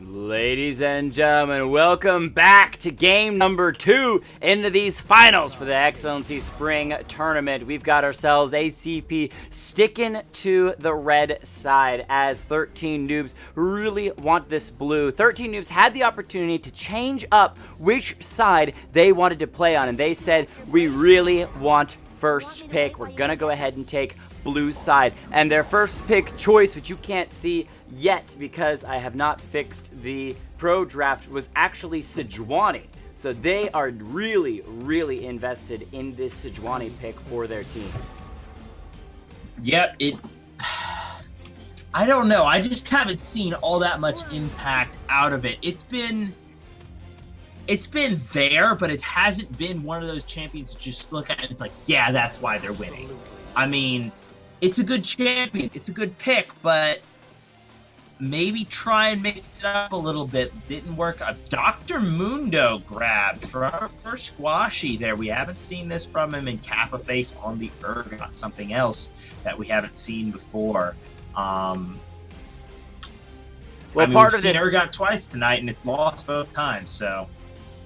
Ladies and gentlemen, welcome back to game number 2 into these finals for the XLNC Spring Tournament. We've got ourselves ACP sticking to the red side as 13 Noobs really want this blue. 13 Noobs had the opportunity to change up which side they wanted to play on, and they said, we really want first pick. We're gonna go ahead and take blue side. And their first pick choice, which you can't see yet because I have not fixed the pro draft, was actually Sejuani. So they are really invested in this Sejuani pick for their team. Yep, I don't know. I just haven't seen all that much impact out of it. It's been there, but it hasn't been one of those champions that just look at it and it's like, yeah, that's why they're winning. I mean, it's a good champion. It's a good pick, but maybe try and mix it up a little bit. Didn't work. A Dr. Mundo grabbed for Squashy there. We haven't seen this from him in Kappa Face on the Urgot, something else that we haven't seen before. Well, part we've of seen this Urgot twice tonight, and it's lost both times, so...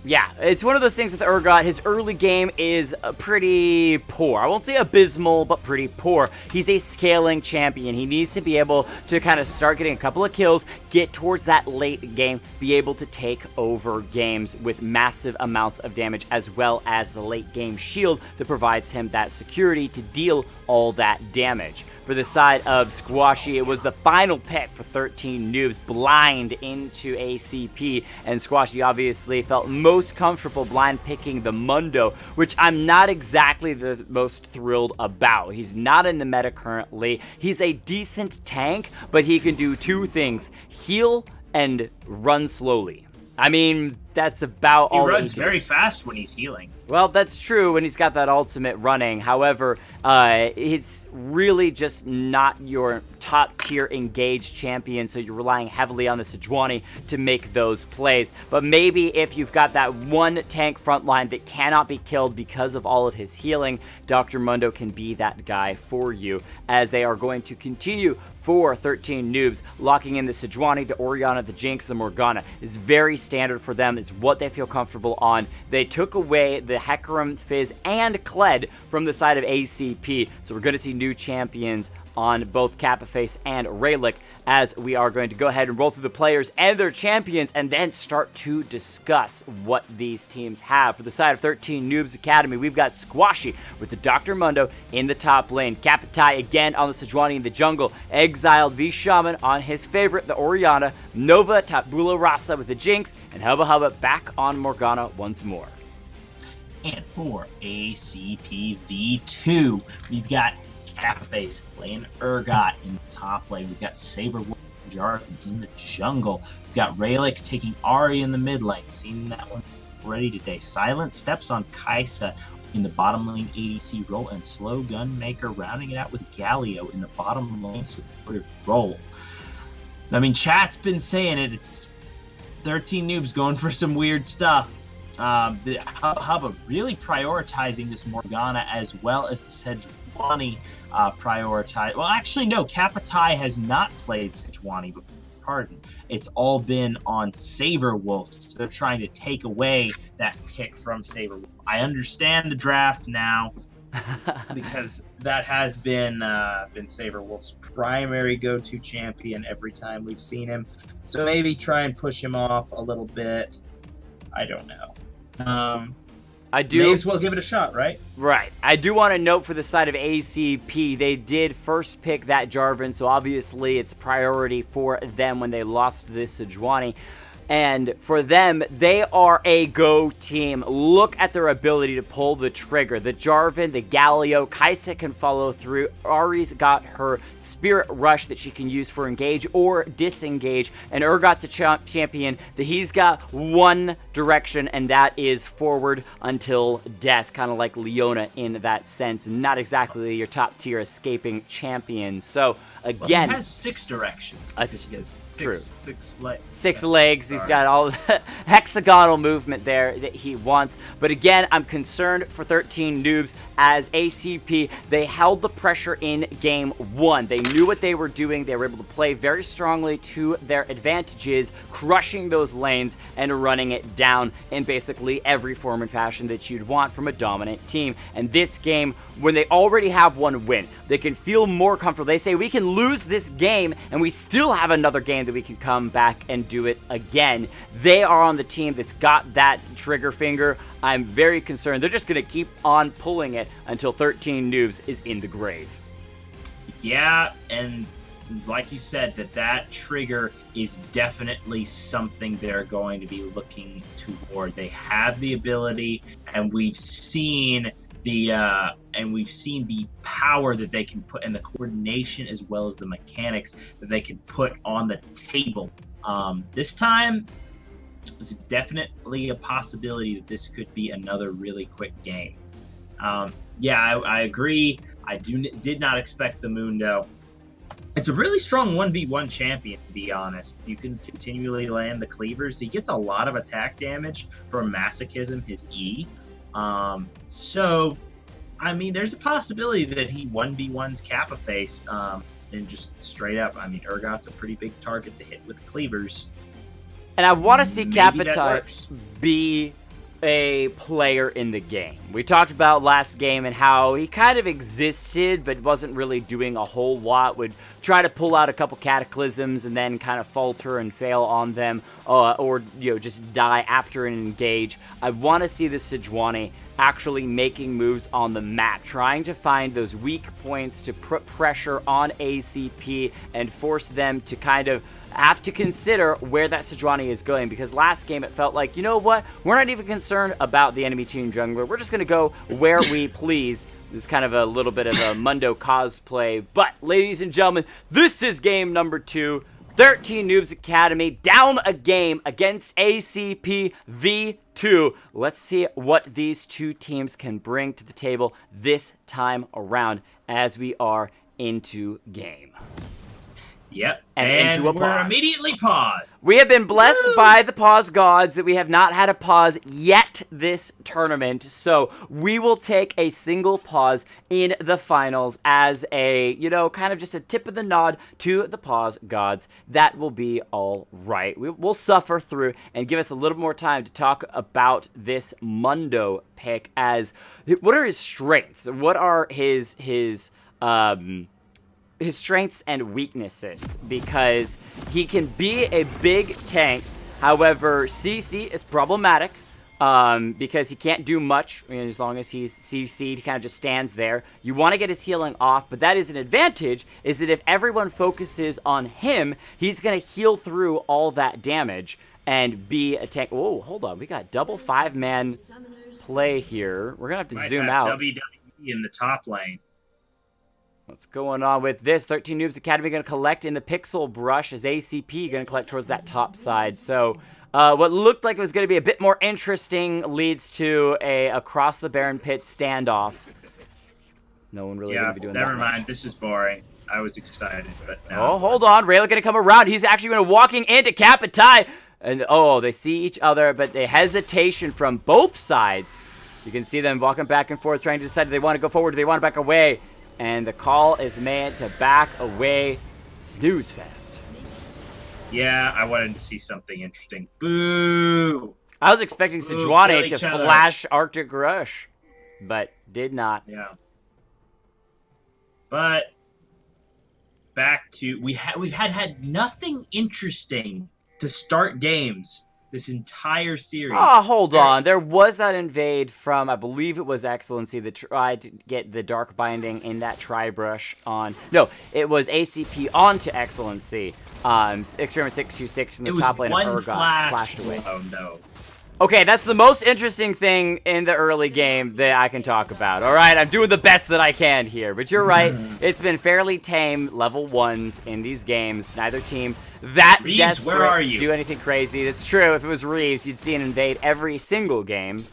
Yeah, it's one of those things with Urgot. His early game is pretty poor. I won't say abysmal, but pretty poor. He's a scaling champion. He needs to be able to kind of start getting a couple of kills, get towards that late game, be able to take over games with massive amounts of damage, as well as the late game shield that provides him that security to deal all that damage. For the side of Squashy, it was the final pick for 13 Noobs, blind into ACP, and Squashy obviously felt most comfortable blind picking the Mundo, which I'm not exactly the most thrilled about. He's not in the meta currently. He's a decent tank, but he can do two things: heal and run slowly. I mean, that's about all. He runs very fast when he's healing. Well, that's true when he's got that ultimate running. However, it's really just not your top-tier engaged champion, so you're relying heavily on the Sejuani to make those plays. But maybe if you've got that one tank frontline that cannot be killed because of all of his healing, Dr. Mundo can be that guy for you, as they are going to continue for 13 Noobs, locking in the Sejuani, the Orianna, the Jinx, the Morgana. Is very standard for them. It's what they feel comfortable on. They took away the Hecarim, Fizz, and Kled from the side of ACP, so we're going to see new champions on both Kappa Face and Raylick, as we are going to go ahead and roll through the players and their champions and then start to discuss what these teams have. For the side of 13 Noobs Academy, we've got Squashy with the Dr. Mundo in the top lane. Kapitai again on the Sejuani in the jungle. Exiled V Shaman on his favorite, the Orianna. Nova Tabula Rasa with the Jinx. And Hubba Hubba back on Morgana once more. And for ACP V2, we've got Kappa Face playing Urgot in the top lane. We've got Saber Jarvan in the jungle. We've got Raylick taking Ahri in the mid lane. Seen that one already today. Silent steps on Kai'Sa in the bottom lane ADC role, and Slow Gunmaker rounding it out with Galio in the bottom lane supportive role. I mean, chat's been saying it. It's 13 Noobs going for some weird stuff. The Hubba really prioritizing this Morgana as well as the Sejuani prioritize. Well, actually, no. Kapitai has not played Sejuani before. Pardon. It's all been on Saberwolf. So they're trying to take away that pick from Saberwolf. I understand the draft now because that has been Saberwolf's primary go-to champion every time we've seen him. So maybe try and push him off a little bit. I don't know. I do. May as well give it a shot, right? Right. I do want to note for the side of ACP, they did first pick that Jarvan, so obviously it's priority for them when they lost this Sejuani. And for them, they are a go team. Look at their ability to pull the trigger. The Jarvan, the Galio, Kai'Sa can follow through. Ahri's got her Spirit Rush that she can use for engage or disengage. And Urgot's a champion that he's got one direction, and that is forward until death. Kind of like Leona in that sense. Not exactly your top tier escaping champion. So Again, he has 6 directions. That's He has true. Six legs. He's got all the hexagonal movement there that he wants. But again, I'm concerned for 13 Noobs as ACP. They held the pressure in game 1. They knew what they were doing. They were able to play very strongly to their advantages, crushing those lanes and running it down in basically every form and fashion that you'd want from a dominant team. And this game, when they already have one win, they can feel more comfortable. They say we can lose this game and we still have another game that we can come back and do it again. They are on the team that's got that trigger finger. I'm very concerned. They're just going to keep on pulling it until 13 Noobs is in the grave. Yeah, and like you said, that trigger is definitely something they're going to be looking toward. They have the ability, and we've seen the power that they can put, and the coordination as well as the mechanics that they can put on the table. This time, there's definitely a possibility that this could be another really quick game. Yeah, I agree. I did not expect the Mundo. It's a really strong 1v1 champion, to be honest. You can continually land the cleavers. He gets a lot of attack damage from Masochism, his E. So, I mean, there's a possibility that he 1v1s Kappa face, and just straight up. I mean, Urgot's a pretty big target to hit with cleavers. And I want to see Kappa be a player in the game. We talked about last game and how he kind of existed but wasn't really doing a whole lot, would try to pull out a couple cataclysms and then kind of falter and fail on them, or just die after an engage. I want to see the Sejuani actually making moves on the map, trying to find those weak points to put pressure on ACP and force them to kind of have to consider where that Sejuani is going, because last game it felt like, you know what, we're not even concerned about the enemy team jungler, we're just going to go where we please. It's kind of a little bit of a Mundo cosplay, but ladies and gentlemen, this is game number 2. 13 Noobs Academy down a game against ACP V2. Let's see what these two teams can bring to the table this time around as we are into game. Yep, and into a we're pause. immediately paused. We have been blessed by the pause gods that we have not had a pause yet this tournament, so we will take a single pause in the finals as a, kind of just a tip of the nod to the pause gods. That will be all right. We'll suffer through and give us a little more time to talk about this Mundo pick. As what are his strengths? What are his strengths and weaknesses, because he can be a big tank. However, CC is problematic because he can't do much. As long as he's CC'd, he kind of just stands there. You want to get his healing off, but that is an advantage, is that if everyone focuses on him, he's going to heal through all that damage and be a tank. Oh, hold on. We got double 5-man play here. We're going to have to zoom out. WWE in the top lane. What's going on with this? 13 Noobs Academy going to collect in the pixel brush as ACP going to collect towards that top side. So what looked like it was going to be a bit more interesting leads to a across the Baron Pit standoff. No one really going to be doing that. Never mind. This is boring. I was excited, but no. Oh, hold on. Rayla going to come around. He's actually going to walking into Kapitai. And they see each other, but the hesitation from both sides. You can see them walking back and forth, trying to decide if they want to go forward or they want to back away. And the call is made to back away. Snooze fest. Yeah, I wanted to see something interesting. Boo! I was expecting Sejuani to flash Arctic Rush, but did not. Yeah. But back to we've had nothing interesting to start games this entire series. Oh, hold on. There was that invade from, I believe it was XLNC that tried to get the Dark Binding in that Tri-Brush on. No, it was ACP onto XLNC. Experiment 626 in the top lane of Urgot flashed away. Oh, no. Okay, that's the most interesting thing in the early game that I can talk about. All right, I'm doing the best that I can here. But you're right. It's been fairly tame level 1s in these games. Neither team that Reeves, desperate where are you? to do anything crazy. That's true. If it was Reeves, you'd see an invade every single game.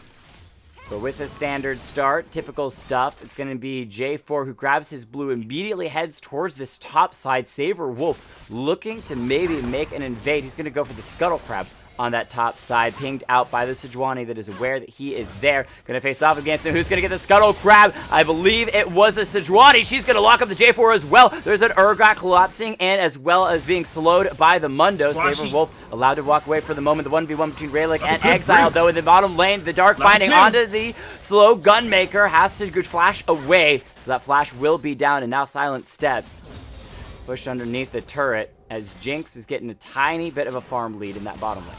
But with a standard start, typical stuff, it's going to be J4 who grabs his blue, immediately heads towards this top side. Saber Wolf looking to maybe make an invade. He's going to go for the Scuttle Crab on that top side, pinged out by the Sejuani that is aware that he is there. Going to face off against him. Who's going to get the Scuttle Crab? I believe it was the Sejuani. She's going to lock up the J4 as well. There's an Urgot collapsing, and as well as being slowed by the Mundo. Saber Wolf allowed to walk away for the moment. The 1v1 between Rayleigh and Exile, though, in the bottom lane. The Dark Binding onto the slow Gunmaker. Has to flash away, so that flash will be down, and now Silent Steps pushed underneath the turret as Jinx is getting a tiny bit of a farm lead in that bottom lane.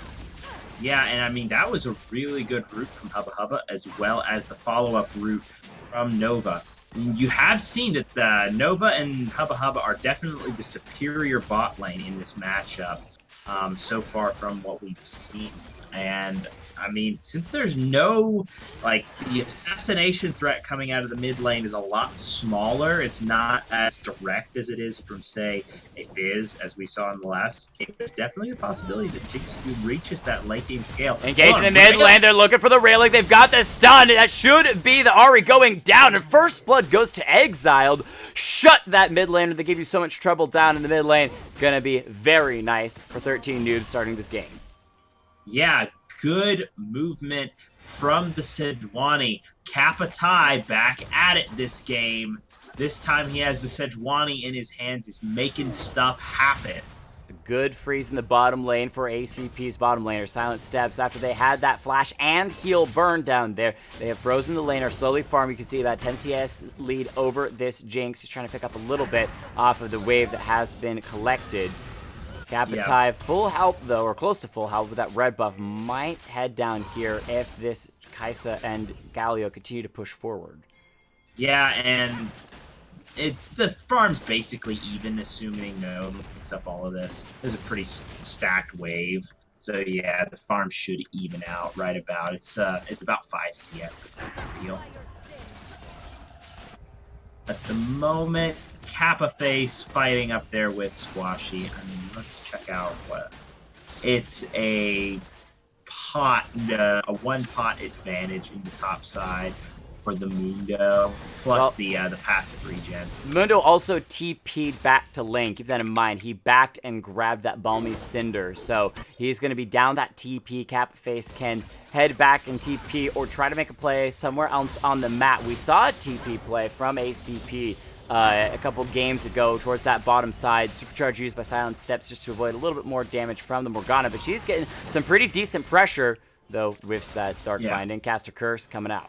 Yeah, and I mean, that was a really good route from Hubba Hubba, as well as the follow-up route from Nova. I mean, you have seen that Nova and Hubba Hubba are definitely the superior bot lane in this matchup so far from what we've seen. And I mean, since there's no, like, the assassination threat coming out of the mid lane is a lot smaller. It's not as direct as it is from, say, a Fizz, as we saw in the last game. There's definitely a possibility that Jinx reaches that late game scale. Engage in the mid lane. They're looking for the railing. They've got the stun. That should be the Ahri going down. And first blood goes to Exiled. Shut that mid laner. They give you so much trouble down in the mid lane. Gonna be very nice for 13 noobs starting this game. Yeah, good movement from the Sejuani. Kapitai back at it this game. This time he has the Sejuani in his hands. He's making stuff happen. A good freeze in the bottom lane for ACP's bottom laner. Silent Steps after they had that flash and heal burn down there. They have frozen the lane, are slowly farming. You can see about 10 CS lead over this Jinx. He's trying to pick up a little bit off of the wave that has been collected. Kapitai, full health though, or close to full health with that red buff, might head down here if this Kai'Sa and Galio continue to push forward. Yeah, and the farm's basically even, assuming Nova picks up all of this. There's a pretty stacked wave, so yeah, the farm should even out right about. It's about 5 CS deal. At the moment, Kappa Face fighting up there with Squashy. I mean, let's check out what it's a one pot advantage in the top side for the Mundo, plus the passive regen. Mundo also TP'd back to lane. Keep that in mind. He backed and grabbed that Balmy Cinder, so he's going to be down that TP. Kappa Face can head back and TP or try to make a play somewhere else on the map. We saw a TP play from ACP a couple games ago towards that bottom side. Supercharge used by Silent Steps just to avoid a little bit more damage from the Morgana, but she's getting some pretty decent pressure, though, with that Dark Binding. Caster Curse coming out.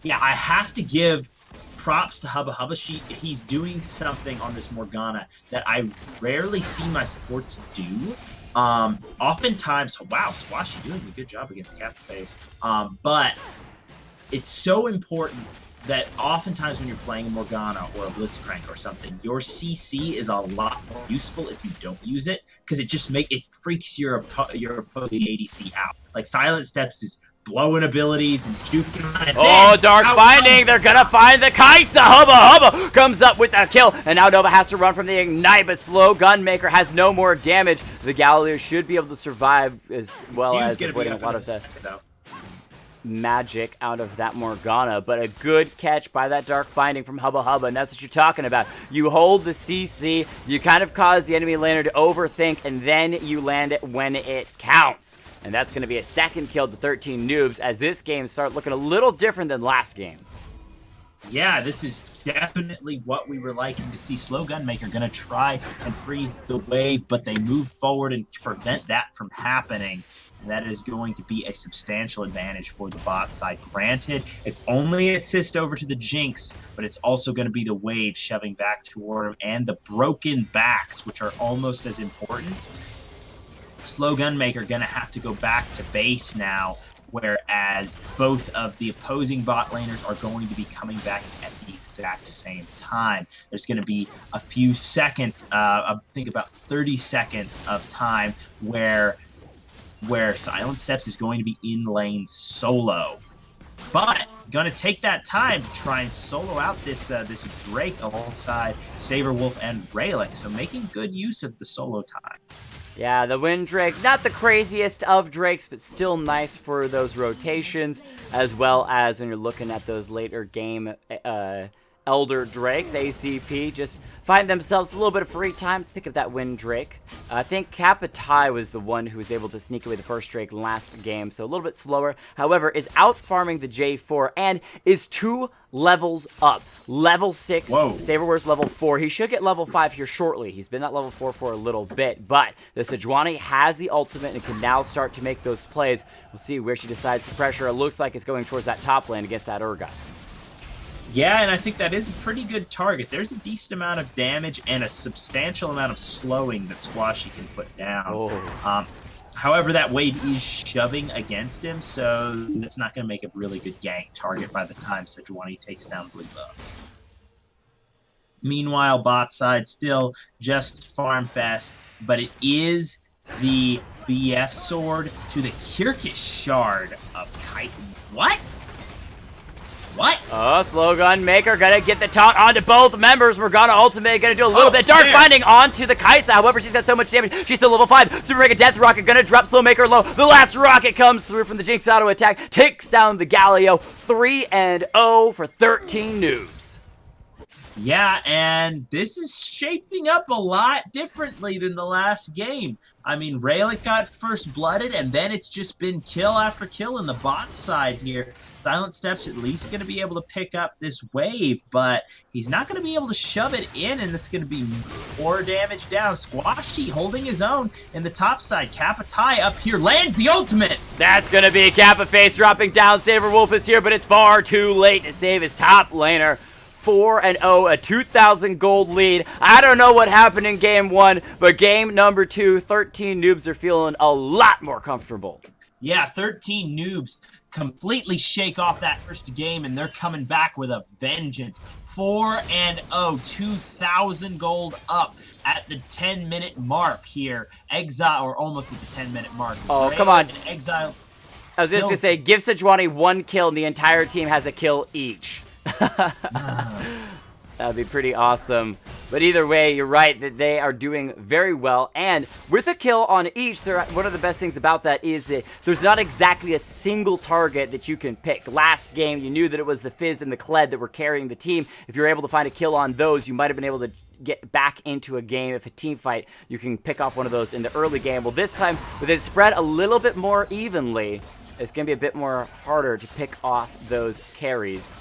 Yeah, I have to give props to Hubba Hubba. He's doing something on this Morgana that I rarely see my supports do. Oftentimes, wow, Squashy doing a good job against Capface. But it's so important that oftentimes when you're playing a Morgana or a Blitzcrank or something, your CC is a lot more useful if you don't use it, because it freaks your opposing ADC out. Like Silent Steps is blowing abilities and juking. Oh, Dark Binding! They're gonna find the Kai'Sa. Hubba Hubba comes up with a kill, and now Nova has to run from the Ignite, but Slow Gunmaker has no more damage. The Galio should be able to survive as well as avoiding a lot of the magic out of that Morgana, but a good catch by that Dark Binding from Hubba Hubba, and that's what you're talking about. You hold the CC, you kind of cause the enemy laner to overthink, and then you land it when it counts. And that's going to be a second kill to 13 noobs as this game starts looking a little different than last game. Yeah, this is definitely what we were liking to see. Slow Gunmaker going to try and freeze the wave, but they move forward and prevent that from happening. And that is going to be a substantial advantage for the bot side. Granted, it's only assist over to the Jinx, but it's also going to be the wave shoving back toward him and the broken backs, which are almost as important. Slow Gunmaker going to have to go back to base now, whereas both of the opposing bot laners are going to be coming back at the exact same time. There's going to be a few seconds, I think about 30 seconds of time where Silent Steps is going to be in lane solo. But going to take that time to try and solo out this Drake alongside Saber Wolf and Rayleigh. So making good use of the solo time. Yeah, the Wind Drake, not the craziest of Drakes, but still nice for those rotations, as well as when you're looking at those later game Elder Drakes. ACP just find themselves a little bit of free time to pick up that Wind Drake. I think Kapitai was the one who was able to sneak away the first Drake last game, so a little bit slower. However, is out farming the J4 and is 2 levels up. Level 6, Saberwurf's level 4. He should get level 5 here shortly. He's been at level 4 for a little bit, but the Sejuani has the ultimate and can now start to make those plays. We'll see where she decides to pressure. It looks like it's going towards that top lane against that Urgot. Yeah, and I think that is a pretty good target. There's a decent amount of damage and a substantial amount of slowing that Squashy can put down. However, that wave is shoving against him, so that's not going to make a really good gank target by the time Sejuani takes down Blue Buff. Meanwhile, bot side still just farm fest, but it is the BF sword to the Kirkish shard of Kite. What? What? Oh, Slow Gun Maker gonna get the taunt onto both members. Morgana ultimate gonna do a little bit. Dark Binding onto the Kaisa. However, she's got so much damage. She's still level 5. Super Mega Death Rocket gonna drop Slow Maker low. The last rocket comes through from the Jinx auto attack. Takes down the Galio. 3-0 for 13 noobs. Yeah, and this is shaping up a lot differently than the last game. I mean, Rayleigh got first blooded, and then it's just been kill after kill in the bot side here. Silent Step's at least going to be able to pick up this wave, but he's not going to be able to shove it in, and it's going to be more damage down. Squashy holding his own in the top side. Kapitai up here lands the ultimate. That's going to be Kappa Face dropping down. Saberwulf is here, but it's far too late to save his top laner. 4-0, a 2,000 gold lead. I don't know what happened in game 1, but game number 2, 13 noobs are feeling a lot more comfortable. Yeah, 13 noobs completely shake off that first game, and they're coming back with a vengeance. 4-0, 2,000 gold up at the 10-minute mark here. Exile, or almost at the 10-minute mark. Oh, come on. Exile. I was just going to say, give Sejuani 1 kill, and the entire team has a kill each. That'd be pretty awesome. But either way, you're right that they are doing very well. And with a kill on each, one of the best things about that is that there's not exactly a single target that you can pick. Last game, you knew that it was the Fizz and the Kled that were carrying the team. If you're able to find a kill on those, you might have been able to get back into a game. If a team fight, you can pick off one of those in the early game. Well, this time, with it spread a little bit more evenly, it's going to be a bit more harder to pick off those carries.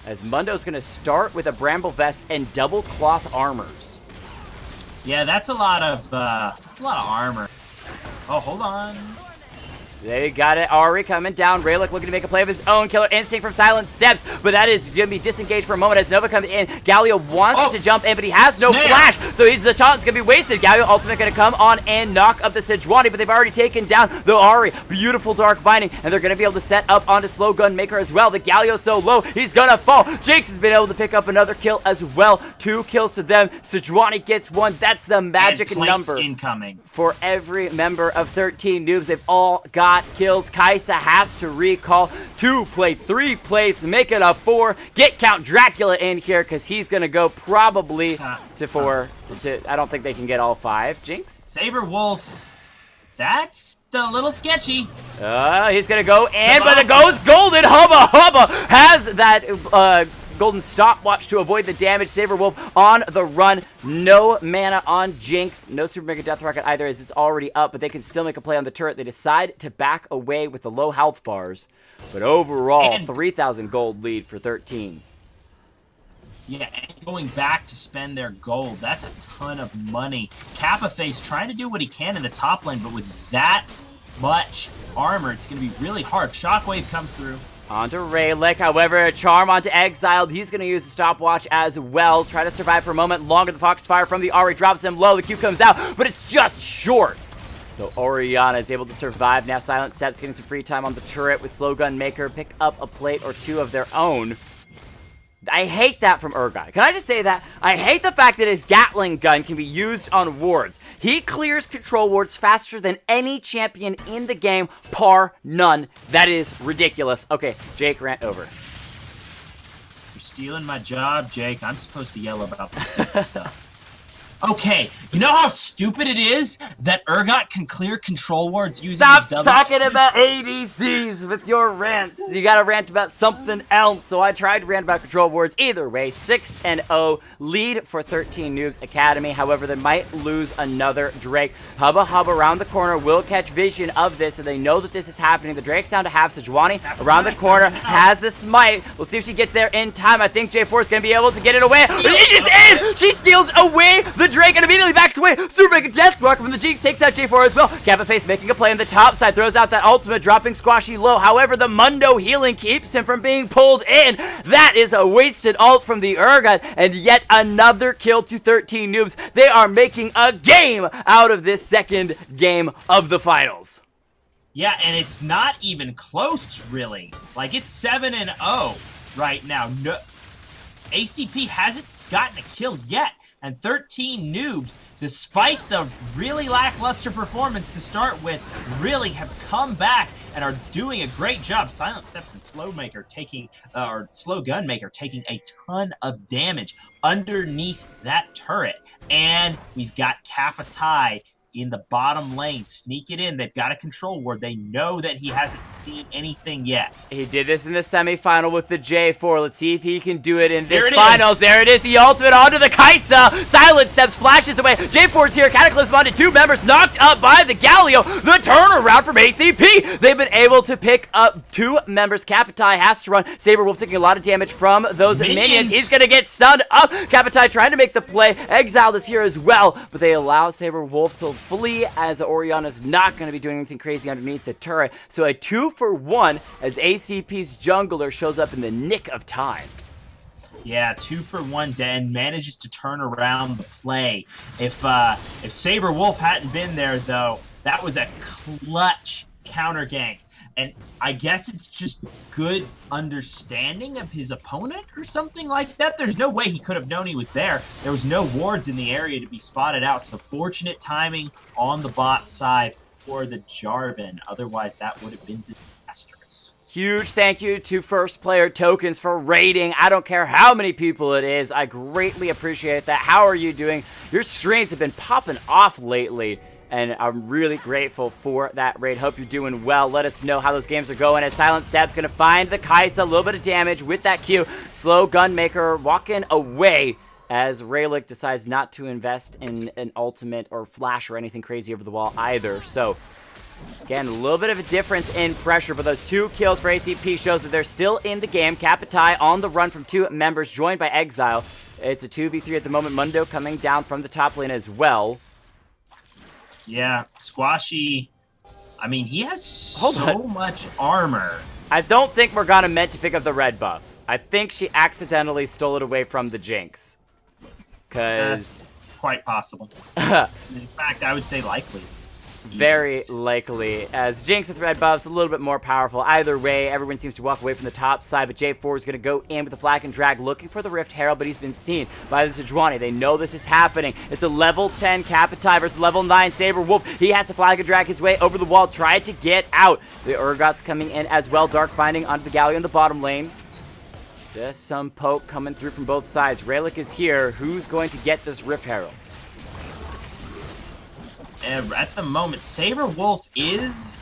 As Mundo's going to start with a Bramble Vest and double cloth armors. Yeah, that's a lot of armor. Oh, hold on. They got it. Ari coming down. Rayleigh looking to make a play of his own. Killer Instinct from Silent Steps, but that is going to be disengaged for a moment as Nova comes in. Galio wants to jump in, but he has no flash, so the taunt's going to be wasted. Galio ultimate going to come on and knock up the Sejuani, but they've already taken down the Ari. Beautiful Dark Binding, and they're going to be able to set up onto Slow Gun Maker as well. The Galio's so low, he's going to fall. Jinx has been able to pick up another kill as well. 2 kills to them. Sejuani gets 1. That's the magic number incoming for every member of 13 noobs. They've all got kills. Kaisa has to recall 2 plates, 3 plates, make it a 4. Get Count Dracula in here because he's going to go probably to 4. I don't think they can get all 5. Jinx? Saberwulf. That's a little sketchy. He's going to go in, but it goes golden. Hubba Hubba has that golden stopwatch to avoid the damage. Saberwulf on the run. No mana on Jinx. No Super Mega Death Rocket either, as it's already up, but they can still make a play on the turret. They decide to back away with the low health bars. But overall, 3,000 gold lead for 13. Yeah, and going back to spend their gold. That's a ton of money. Kappa Face trying to do what he can in the top lane, but with that much armor, it's going to be really hard. Shockwave comes through. Onto Rayleigh, however, a charm onto Exiled. He's going to use the stopwatch as well. Try to survive for a moment longer. The Foxfire from the Ahri drops him low. The Q comes out, but it's just short. So Orianna is able to survive. Now Silent Steps getting some free time on the turret with Slow Gun Maker. Pick up a plate or 2 of their own. I hate that from Urgot. Can I just say that? I hate the fact that his Gatling gun can be used on wards. He clears control wards faster than any champion in the game, par none. That is ridiculous. Okay, Jake, rant over. You're stealing my job, Jake. I'm supposed to yell about this stupid stuff. Okay, you know how stupid it is that Urgot can clear control wards using Stop his W? talking about ADCs with your rants. You gotta rant about something else. So I tried to rant about control wards. Either way, 6-0 lead for 13 Noobs Academy. However, they might lose another Drake. Hubba Hubba around the corner will catch vision of this, and they know that this is happening. The Drake's down to half. Sejuani around the corner has the smite. We'll see if she gets there in time. I think J4 is gonna be able to get it away. It is in! She steals away the Drake and immediately backs away. Super Mega Death Mark from the Jinx takes out J4 as well. Kappa Face making a play on the top side, throws out that ultimate, dropping Squashy low. However, the Mundo healing keeps him from being pulled in. That is a wasted ult from the Urgot, and yet another kill to 13 Noobs. They are making a game out of this second game of the finals. Yeah, and it's not even close, really. Like, it's 7-0 right now. No, ACP hasn't gotten a kill yet. And 13 Noobs, despite the really lackluster performance to start with, really have come back and are doing a great job. Silent Steps and Slow Gun Maker taking a ton of damage underneath that turret. And we've got Kappa in the bottom lane. Sneak it in. They've got a control ward. They know that he hasn't seen anything yet. He did this in the semifinal with the J4. Let's see if he can do it in this finals. There it is. The ultimate onto the Kaisa. Silent Steps flashes away. J4's here. Cataclysm onto 2 members. Knocked up by the Galio. The turnaround from ACP. They've been able to pick up 2 members. Kapitai has to run. Saberwolf taking a lot of damage from those minions. He's going to get stunned up. Kapitai trying to make the play. Exiled is here as well. But they allow Saberwolf to flee, as Oriana's not going to be doing anything crazy underneath the turret. So a 2-for-1 as ACP's jungler shows up in the nick of time. Yeah, 2-for-1 Den manages to turn around the play. If Saberwolf hadn't been there, though, that was a clutch counter gank. And I guess it's just good understanding of his opponent or something like that. There's no way he could have known he was there. There was no wards in the area to be spotted out. So fortunate timing on the bot side for the Jarvan. Otherwise, that would have been disastrous. Huge thank you to First Player Tokens for raiding. I don't care how many people it is. I greatly appreciate that. How are you doing? Your streams have been popping off lately, and I'm really grateful for that raid. Hope you're doing well. Let us know how those games are going, as Silent Step's going to find the Kaisa. A little bit of damage with that Q. Slow Gunmaker walking away as Raylick decides not to invest in an ultimate or flash or anything crazy over the wall either. So, again, a little bit of a difference in pressure, but those 2 kills for ACP shows that they're still in the game. Kapitai on the run from 2 members, joined by Exile. It's a 2v3 at the moment. Mundo coming down from the top lane as well. Yeah, Squashy, I mean, he has so much armor. I don't think Morgana meant to pick up the red buff. I think she accidentally stole it away from the Jinx. That's quite possible. In fact, I would say likely. Very likely, as Jinx with red buffs a little bit more powerful. Either way, everyone seems to walk away from the top side, but J4 is going to go in with the Flag and Drag, looking for the Rift Herald, but he's been seen by the Sejuani. They know this is happening. It's a level 10 Kapitai versus level 9 Saberwolf. He has to Flag and Drag his way over the wall, try to get out. The Urgot's coming in as well, Dark Binding onto the Galio in the bottom lane. Just some poke coming through from both sides. Raylick is here. Who's going to get this Rift Herald? At the moment, Saberwolf he's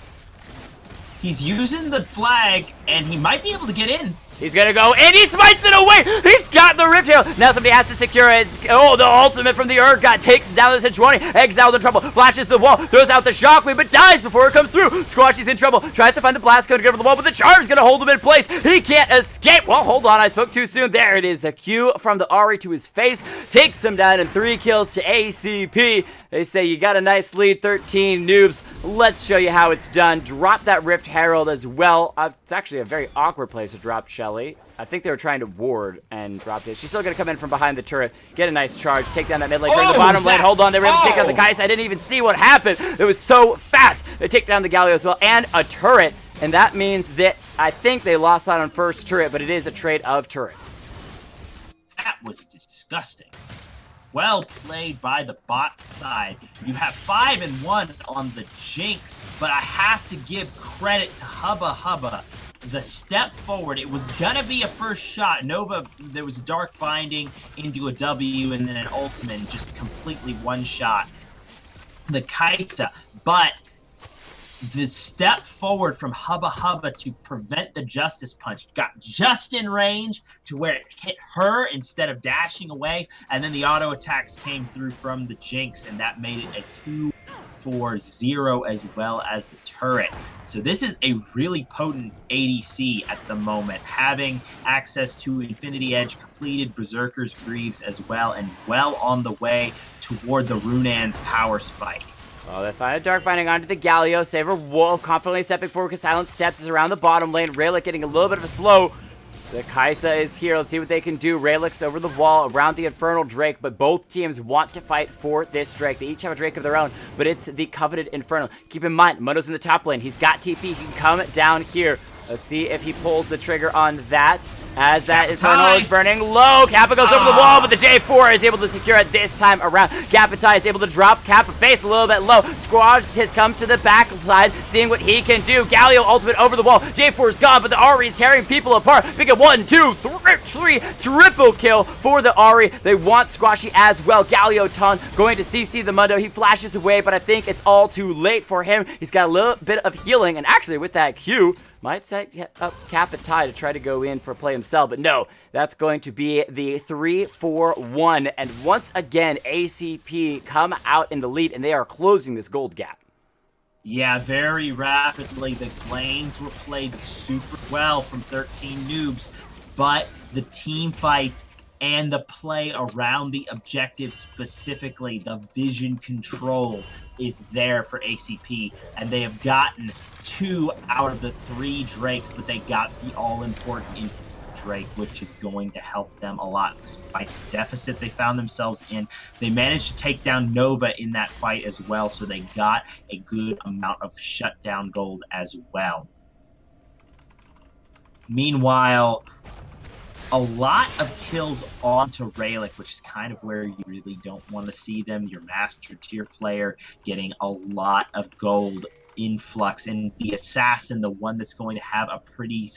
using the flag, and he might be able to get in. He's gonna go, and he smites it away! He's got the Rift Herald! Now somebody has to secure it. Oh, the ultimate from the Urgot takes down the Sejuani. Exiled in trouble, flashes the wall, throws out the shockwave, but dies before it comes through. Squashy's in trouble, tries to find the blast code to get over the wall, but the charm's gonna hold him in place. He can't escape. Well, hold on, I spoke too soon. There it is, the Q from the Ahri to his face. Takes him down, and 3 kills to ACP. They say you got a nice lead, 13 Noobs. Let's show you how it's done. Drop that Rift Herald as well. It's actually a very awkward place to drop Shelly. I think they were trying to ward and dropped it. She's still going to come in from behind the turret, get a nice charge, take down that mid lane, bring the bottom lane. Hold on, they were able to take down the Kaisa. I didn't even see what happened. It was so fast. They take down the Galio as well, and a turret. And that means that I think they lost out on first turret, but it is a trade of turrets. That was disgusting. Well played by the bot side. You have 5-1 on the Jinx, but I have to give credit to Hubba Hubba. the step forward, it was gonna be a first shot. Nova, there was a dark binding into a W and then an ultimate, and just completely one shot the Kaisa. But the step forward from Hubba Hubba to prevent the Justice Punch got just in range to where it hit her instead of dashing away, and then the auto attacks came through from the Jinx, and that made it a 2-4-0 as well as the turret. So this is a really potent ADC at the moment, having access to Infinity Edge, completed Berserker's Greaves as well, and well on the way toward the Runan's power spike. Well, they find a Dark Binding onto the Galio. Saber Wolf confidently stepping forward because Silent Steps is around the bottom lane. Rayleigh getting a little bit of a slow. The Kaisa is here. Let's see what they can do. Rayleigh's over the wall around the Infernal Drake, but both teams want to fight for this Drake. They each have a Drake of their own, but it's the coveted Infernal. Keep in mind, Mundo's in the top lane. He's got TP. He can come down here. Let's see if he pulls the trigger on that. As that Infernal is burning low, Kappa goes over the wall, but the J4 is able to secure it this time around. Kappa is able to drop Kappa face a little bit low. Squad has come to the back side, seeing what he can do. Galio ultimate over the wall. J4 is gone, but the Ahri is tearing people apart. Big at 1, 2, 3, triple kill for the Ahri. They want Squashy as well. Galio Ton going to CC the Mundo. He flashes away, but I think it's all too late for him. He's got a little bit of healing, and actually with that Q, might set up Kappa to try to go in for a play himself, but no, that's going to be the 3-4-1, and once again, ACP come out in the lead, and they are closing this gold gap. Yeah, very rapidly. The lanes were played super well from 13 noobs, but the team fights and the play around the objective, specifically the vision control, is there for ACP, and they have gotten 2 out of the 3 Drakes, but they got the all-important Drake, which is going to help them a lot despite the deficit they found themselves in. They managed to take down Nova in that fight as well, so they got a good amount of shutdown gold as well. Meanwhile, a lot of kills onto Rayleigh, which is kind of where you really don't want to see them. Your master tier player getting a lot of gold influx, and the assassin, the one that's going to have a pretty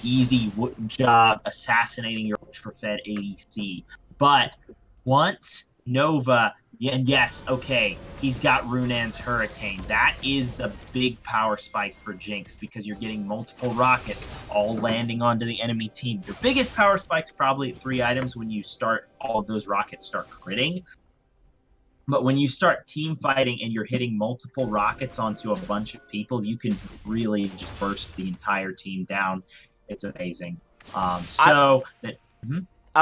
easy job assassinating your ultra-fed ADC. But once Nova, and yes, okay, he's got Runan's Hurricane. That is the big power spike for Jinx, because you're getting multiple rockets all landing onto the enemy team. Your biggest power spike's probably at 3 items when you start, all of those rockets start critting. But when you start team fighting and you're hitting multiple rockets onto a bunch of people, you can really just burst the entire team down. It's amazing. I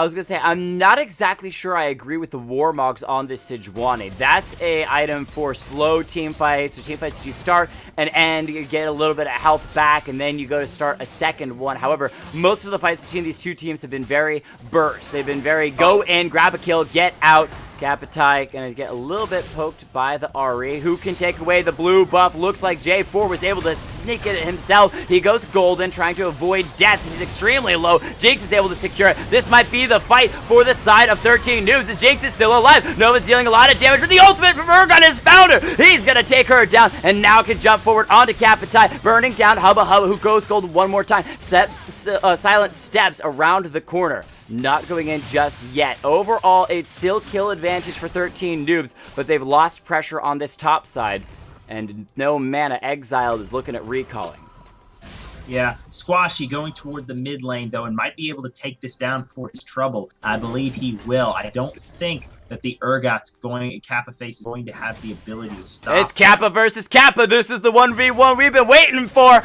was going to say, I'm not exactly sure I agree with the Warmogs on this Sejuani. That's a item for slow team fights, or team fights that you start and end, you get a little bit of health back, and then you go to start a second one. However, most of the fights between these two teams have been very burst. They've been very go in, grab a kill, get out. Kappa gonna get a little bit poked by the Ahri, who can take away the blue buff. Looks like J4 was able to sneak it himself. He goes golden, trying to avoid death. He's extremely low. Jinx is able to secure it. This might be the fight for the side of 13 noobs, as Jinx is still alive. Nova's dealing a lot of damage, but the ultimate from Ergon has found her. He's gonna take her down, and now can jump forward onto Kappa, burning down Hubba Hubba, who goes golden one more time. Silent steps around the corner. Not going in just yet. Overall, it's still kill advantage for 13 noobs, but they've lost pressure on this top side, and no Mana Exiled is looking at recalling. Yeah, Squashy going toward the mid lane, though, and might be able to take this down for his trouble. I believe he will. I don't think that the Kappa face is going to have the ability to stop. It's Kappa versus Kappa. This is the 1v1 we've been waiting for.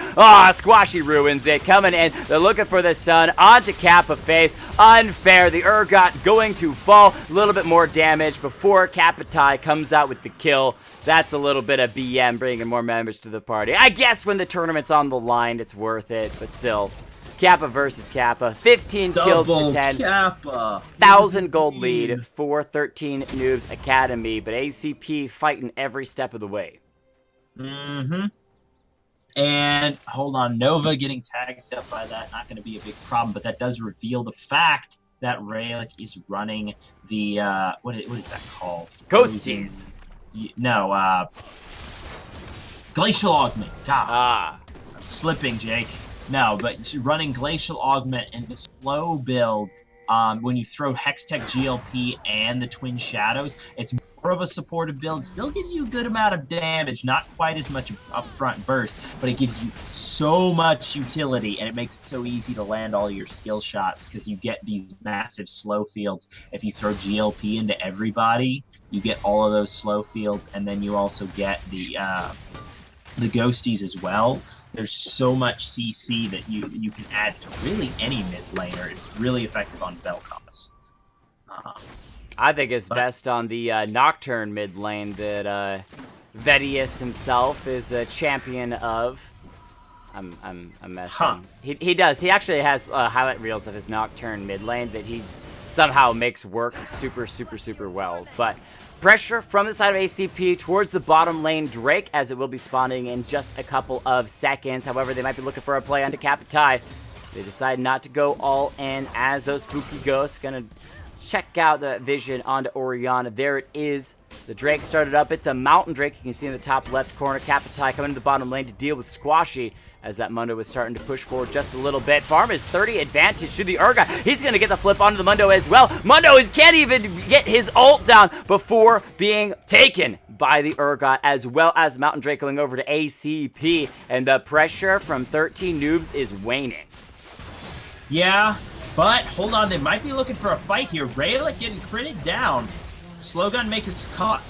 Squashy ruins it. Coming in. They're looking for the stun onto Kappa face. Unfair. The Urgot going to fall. A little bit more damage before Kappa comes out with the kill. That's a little bit of BM, bringing more members to the party. I guess when the tournament's on the line, it's worth it, but still. Kappa versus Kappa. 15 kills to 10. Kappa. 1,000 gold lead for 13 Noobs Academy, but ACP fighting every step of the way. And hold on, Nova getting tagged up by that, not going to be a big problem, but that does reveal the fact that Rayleigh is running the, what is that called? Ghosties. No, Glacial Augment. God. I'm slipping, Jake. No, but running Glacial Augment and the slow build, when you throw Hextech GLP and the Twin Shadows, it's more of a supportive build. Still gives you a good amount of damage, not quite as much upfront burst, but it gives you so much utility, and it makes it so easy to land all your skill shots because you get these massive slow fields. If you throw GLP into everybody, you get all of those slow fields, and then you also get the ghosties as well. There's so much CC that you can add to really any mid laner. It's really effective on Vel'Koz. I think it's best on the Nocturne mid lane that Vedius himself is a champion of. I'm messing. Huh. He does. He actually has highlight reels of his Nocturne mid lane that he somehow makes work super well. But pressure from the side of ACP towards the bottom lane Drake, as it will be spawning in just a couple of seconds. However, they might be looking for a play onto Kapitai. They decide not to go all in as those spooky ghosts gonna check out the vision onto Orianna. There it is. The Drake started up. It's a Mountain Drake. You can see in the top left corner. Kapitai coming to the bottom lane to deal with Squashy as that Mundo was starting to push forward just a little bit. Farm is 30 advantage to the Urgot. He's going to get the flip onto the Mundo as well. Mundo can't even get his ult down before being taken by the Urgot, as well as the Mountain Drake going over to ACP. And the pressure from 13 noobs is waning. Yeah, but hold on. They might be looking for a fight here. Raylick getting critted down. Slow Gun Maker's caught.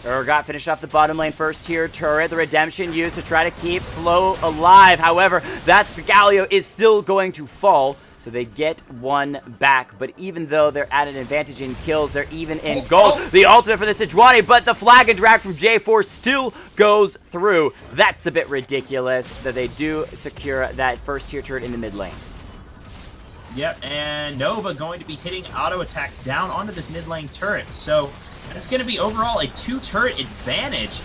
Urgot finished off the bottom lane first tier turret. The redemption used to try to keep Slow alive. However, that Galio is still going to fall, so they get one back. But even though they're at an advantage in kills, they're even in gold. The ultimate for the Sejuani, but the flag and drag from J4 still goes through. That's a bit ridiculous that they do secure that first tier turret in the mid lane. Yep, and Nova going to be hitting auto attacks down onto this mid lane turret. So that's going to be overall a 2-turret advantage.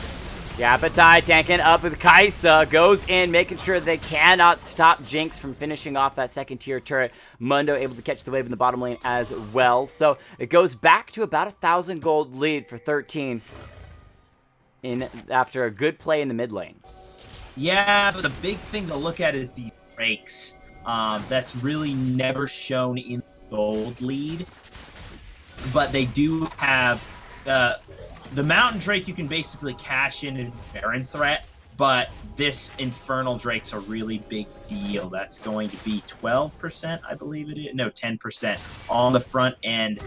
Kapitai tanking up with Kaisa, goes in, making sure they cannot stop Jinx from finishing off that second tier turret. Mundo able to catch the wave in the bottom lane as well. So it goes back to about 1,000 gold lead for 13 after a good play in the mid lane. Yeah, but the big thing to look at is these breaks. That's really never shown in gold lead. But they do have the Mountain Drake you can basically cash in as Baron threat, but this Infernal Drake's a really big deal. That's going to be 12%, I believe it is. No, 10% on the front end.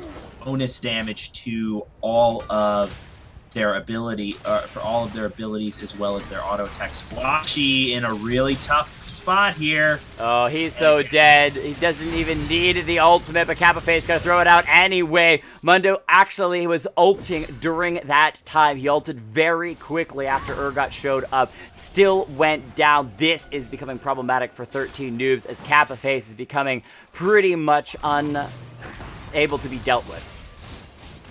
Bonus damage to all of their ability, for all of their abilities, as well as their auto attack. Squashy in a really tough spot here. Oh, he's so dead. He doesn't even need the ultimate, but Kappaface gonna throw it out anyway. Mundo actually was ulting during that time. He ulted very quickly after Urgot showed up. Still went down. This is becoming problematic for 13 noobs as Kappaface is becoming pretty much unable to be dealt with.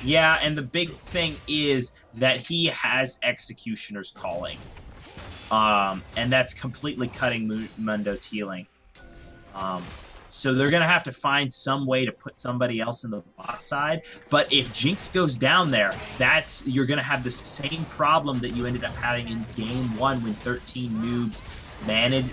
Yeah, and the big thing is that he has Executioner's Calling. And that's completely cutting Mundo's healing. So they're going to have to find some way to put somebody else in the bot side. But if Jinx goes down there, you're going to have the same problem that you ended up having in Game 1 when 13 noobs managed.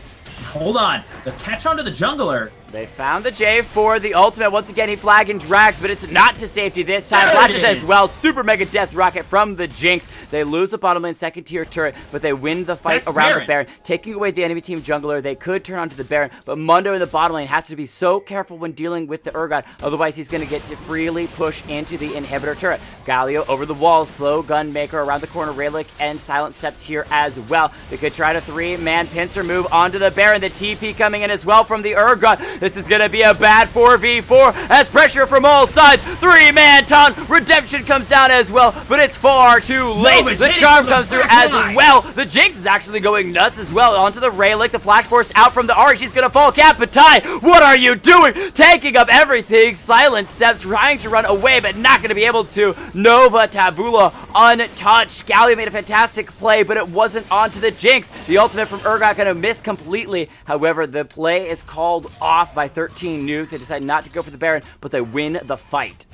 Hold on. The catch onto the jungler. They found the J4, the ultimate. Once again, he flag and drags, but it's not to safety this time. Flashes as well. Super Mega Death Rocket from the Jinx. They lose the bottom lane second tier turret, but they win the fight around the Baron. Taking away the enemy team jungler, they could turn onto the Baron, but Mundo in the bottom lane has to be so careful when dealing with the Urgot. Otherwise, he's going to get to freely push into the inhibitor turret. Galio over the wall. Slow Gun Maker around the corner. Raylick and Silent Steps here as well. They could try to 3-man pincer move onto the Baron. The TP coming in as well from the Urgot. This is going to be a bad 4v4 as pressure from all sides. 3-man taunt. Redemption comes down as well, but it's far too late. The charm comes through as well. The Jinx is actually going nuts as well. Onto the Raylick. The Flash Force out from the Ari. She's going to fall. Kapitai, what are you doing? Taking up everything. Silent Steps trying to run away, but not going to be able to. Nova Tabula untouched. Galio made a fantastic play, but it wasn't onto the Jinx. The ultimate from Urgot going to miss completely. However, the play is called off by 13 noobs. They decide not to go for the Baron, but they win the fight.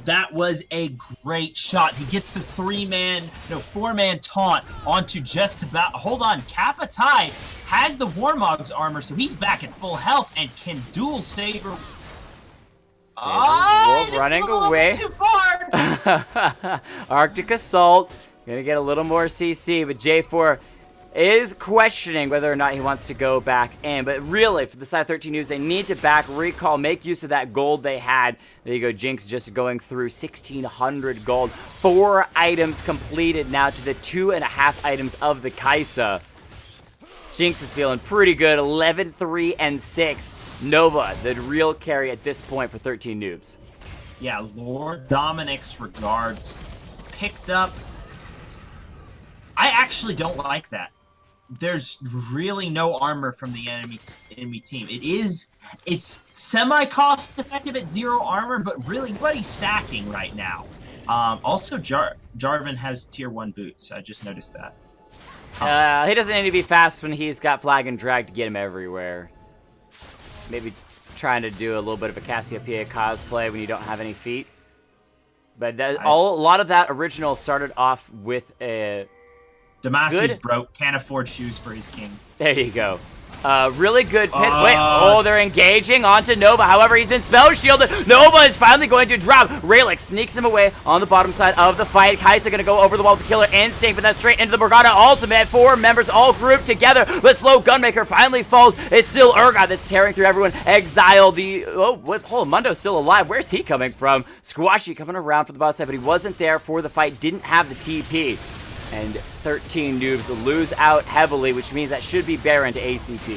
That was a great shot. He gets the four-man taunt onto just about... Hold on, Kapitai has the Warmog's armor, so he's back at full health and can dual Saber. Wolf running away. Too far. Arctic Assault. Gonna get a little more CC, but J4 is questioning whether or not he wants to go back in. But really, for the side of 13 News, they need to back recall, make use of that gold they had. There you go, Jinx just going through 1,600 gold. 4 items completed now to the 2.5 items of the Kaisa. Jinx is feeling pretty good, 11, 3, and 6. Nova, the real carry at this point for 13 Noobs. Yeah, Lord Dominic's regards picked up. I actually don't like that. There's really no armor from the enemy team. It's semi-cost effective at 0 armor, but really, what he's stacking right now. Also, Jarvan has tier 1 boots. I just noticed that. He doesn't need to be fast when he's got flag and drag to get him everywhere. Maybe trying to do a little bit of a Cassiopeia cosplay when you don't have any feet. But a lot of that original started off with a... Demaci's broke, can't afford shoes for his king. There you go. Really good pit. Wait, they're engaging onto Nova. However, he's in spell shielded. Nova is finally going to drop. Rayleigh sneaks him away on the bottom side of the fight. Kaisa going to go over the wall with the Killer Instinct, but that's straight into the Morgana ultimate. 4 members all grouped together, but Slow Gunmaker finally falls. It's still Urgot that's tearing through everyone. Exile Mundo's still alive. Where's he coming from? Squashy coming around for the bottom side, but he wasn't there for the fight. Didn't have the TP. And 13 Noobs lose out heavily, which means that should be Baron to ACP.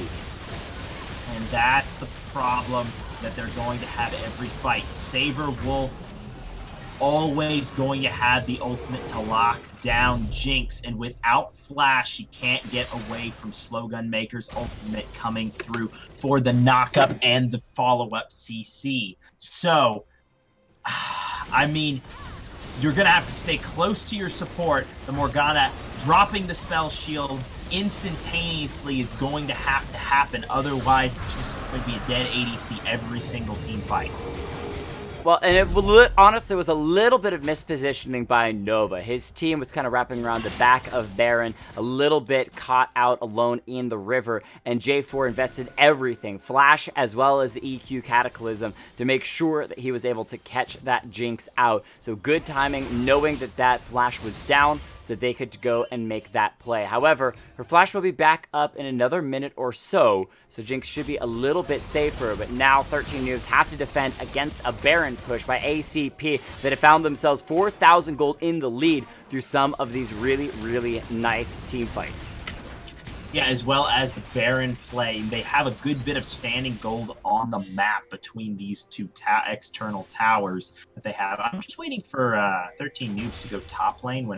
And that's the problem that they're going to have every fight. Saber Wolf always going to have the ultimate to lock down Jinx, and without Flash, she can't get away from Slow Gunmaker's ultimate coming through for the knockup and the follow-up CC. So, I mean... You're going to have to stay close to your support. The Morgana dropping the spell shield instantaneously is going to have to happen. Otherwise, it's just going to be a dead ADC every single team fight. Well, and it honestly was a little bit of mispositioning by Nova. His team was kind of wrapping around the back of Baron, a little bit caught out alone in the river, and J4 invested everything, Flash as well as the EQ Cataclysm, to make sure that he was able to catch that Jinx out. So good timing, knowing that that Flash was down, so they could go and make that play. However, her Flash will be back up in another minute or so Jinx should be a little bit safer, but now 13 Noobs have to defend against a Baron push by ACP that have found themselves 4,000 gold in the lead through some of these really, really nice team fights. Yeah, as well as the Baron play. They have a good bit of standing gold on the map between these two external towers that they have. I'm just waiting for 13 Noobs to go top lane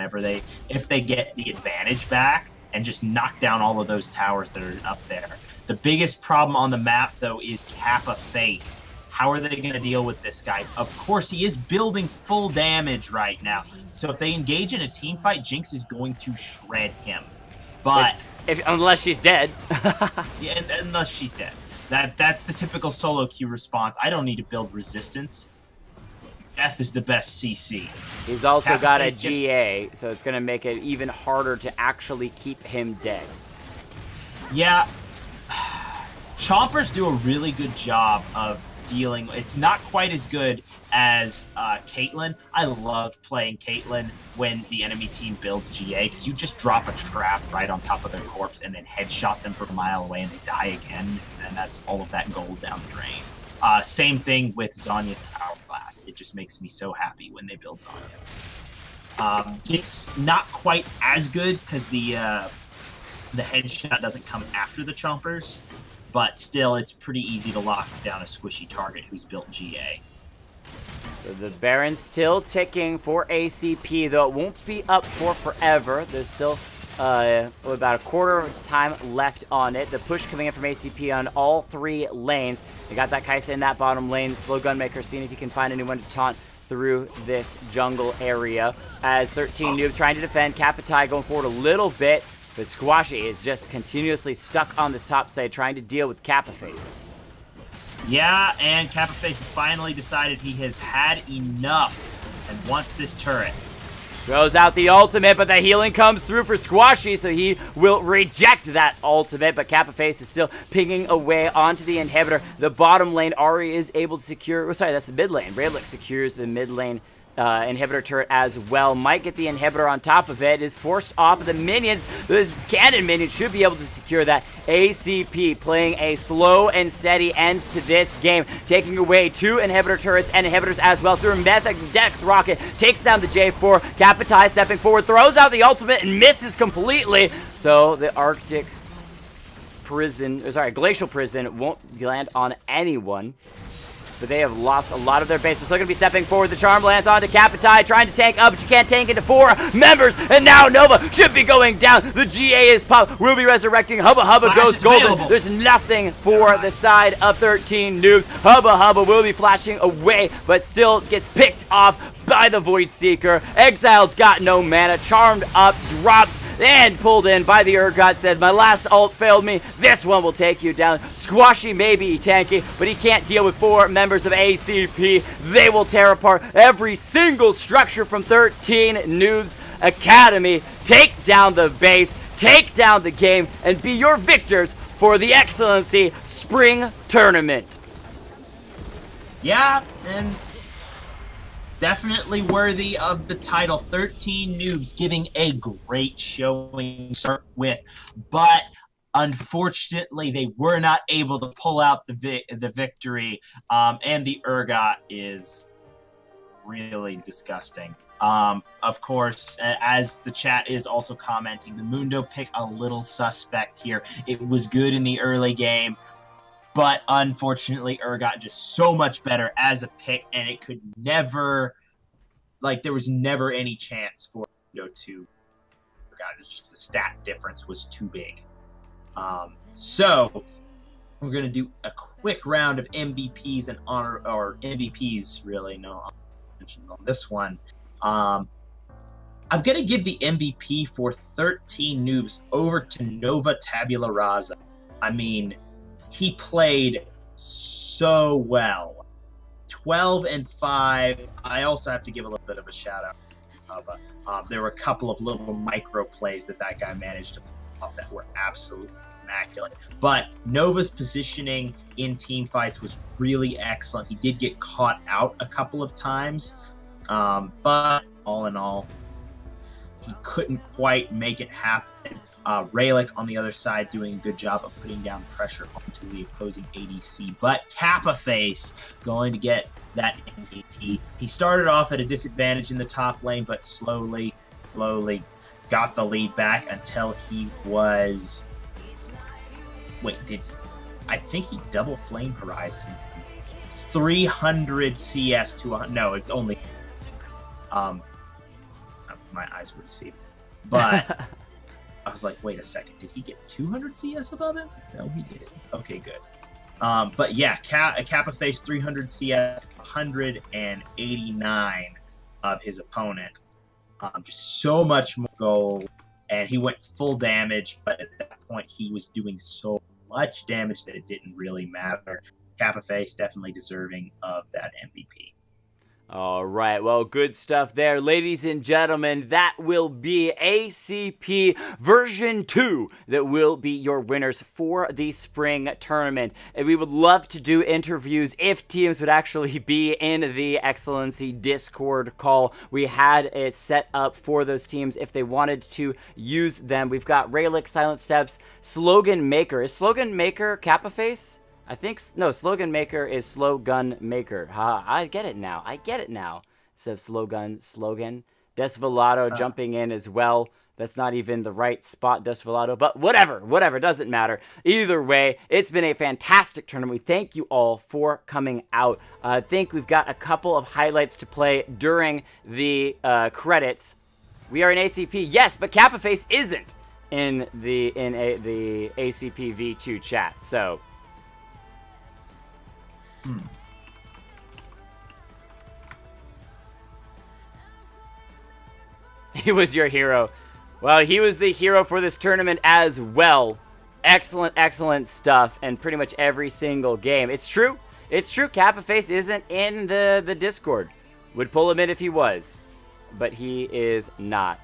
if they get the advantage back and just knock down all of those towers that are up there. The biggest problem on the map, though, is Kappa Face. How are they going to deal with this guy? Of course, he is building full damage right now. So if they engage in a team fight, Jinx is going to shred him. But... unless she's dead. Yeah, unless she's dead. That's the typical solo queue response. I don't need to build resistance. Death is the best CC. He's also got a GA, so it's going to make it even harder to actually keep him dead. Yeah. Chompers do a really good job of dealing. It's not quite as good as Caitlyn. I love playing Caitlyn when the enemy team builds GA, because you just drop a trap right on top of their corpse and then headshot them from a mile away and they die again, and that's all of that gold down the drain. Same thing with Zhonya's Hourglass. It just makes me so happy when they build Zhonya. It's not quite as good because the headshot doesn't come after the Chompers, but still, it's pretty easy to lock down a squishy target who's built GA. So the Baron's still ticking for ACP, though it won't be up for forever. There's still about a quarter of time left on it. The push coming in from ACP on all 3 lanes. They got that Kaisa in that bottom lane. Slow Gunmaker seeing if he can find anyone to taunt through this jungle area. As 13 Noobs trying to defend. Kapitai going forward a little bit. But Squashy is just continuously stuck on this top side trying to deal with Kappa Face. Yeah, and Kappa Face has finally decided he has had enough and wants this turret. Throws out the ultimate, but the healing comes through for Squashy, so he will reject that ultimate, but Kappaface is still pinging away onto the inhibitor. The bottom lane, Ari is able to secure, oh, sorry, that's the mid lane. Raylick secures the mid lane inhibitor turret as well. Might get the inhibitor on top of it. Is forced off of the minions. The cannon minion should be able to secure that. ACP playing a slow and steady end to this game, taking away 2 inhibitor turrets and inhibitors as well. So Method Death Rocket takes down the J4. Kapitai stepping forward, throws out the ultimate and misses completely. So the Arctic Prison, Glacial Prison won't land on anyone. But they have lost a lot of their base. They're still going to be stepping forward. The charm lands onto Kapitai, trying to tank up, but you can't tank into 4 members. And now Nova should be going down. The GA is popped. Will be resurrecting. Hubba Hubba goes golden. Available. There's nothing for the side of 13 noobs. Hubba Hubba will be flashing away, but still gets picked off by the Void Seeker. Exiled's got no mana. Charmed up, drops, and pulled in by the Urgot. Said, my last ult failed me. This one will take you down. Squashy may be tanky, but he can't deal with 4 members of ACP. They will tear apart every single structure from 13 Noobs Academy. Take down the base, take down the game, and be your victors for the XLNC Spring Tournament. Yeah, and definitely worthy of the title. 13 noobs giving a great showing to start with, but unfortunately they were not able to pull out the victory, and the Urgot is really disgusting. Of course, as the chat is also commenting, the Mundo pick a little suspect here. It was good in the early game, but unfortunately, Urgot just so much better as a pick, and it could never, there was never any chance for Mundo to Urgot. It's just the stat difference was too big. So we're going to do a quick round of MVPs and honor, or MVPs, really, no mentions on this one. I'm going to give the MVP for 13 noobs over to Nova Tabula Rasa. I mean, he played so well. 12-5. I also have to give a little bit of a shout out to Nova. There were a couple of little micro plays that guy managed to pull off that were absolutely immaculate. But Nova's positioning in team fights was really excellent. He did get caught out a couple of times, but all in all, he couldn't quite make it happen. Raylick on the other side doing a good job of putting down pressure onto the opposing ADC. But Kappaface going to get that MVP. He started off at a disadvantage in the top lane, but slowly got the lead back until he was... I think he double flame Horizon. It's 300 CS to 100. No, it's only... my eyes were deceived. But... I was like, wait a second, did he get 200 CS above him? No, he didn't. Okay, good. But yeah, Kappaface 300 CS, 189 of his opponent. Just so much more gold, and he went full damage, but at that point he was doing so much damage that it didn't really matter. Kappaface definitely deserving of that MVP. All right, well, good stuff there. Ladies and gentlemen, that will be ACP version 2 that will be your winners for the spring tournament. And we would love to do interviews if teams would actually be in the XLNC Discord call. We had it set up for those teams if they wanted to use them. We've got Raylick, Silent Steps, Slogan Maker. Is Slogan Maker Kappaface? I think, no, Slogan Maker is Slow Gun Maker. I get it now. So Slogan. Desvelato jumping in as well. That's not even the right spot, Desvelato, but whatever, doesn't matter. Either way, it's been a fantastic tournament. We thank you all for coming out. I think we've got a couple of highlights to play during the credits. We are in ACP, yes, but Kappaface isn't in the ACP V2 chat, so... He was your hero. Well, he was the hero for this tournament as well. Excellent stuff, and pretty much every single game. It's true. Kappaface isn't in the Discord. Would pull him in if he was, but he is not.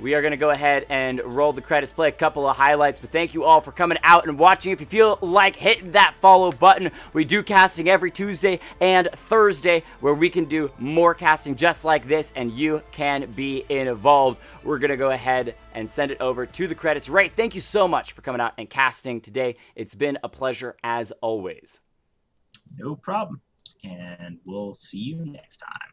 We are going to go ahead and roll the credits, play a couple of highlights, but thank you all for coming out and watching. If you feel like hitting that follow button, we do casting every Tuesday and Thursday where we can do more casting just like this, and you can be involved. We're going to go ahead and send it over to the credits. Ray, thank you so much for coming out and casting today. It's been a pleasure as always. No problem. And we'll see you next time.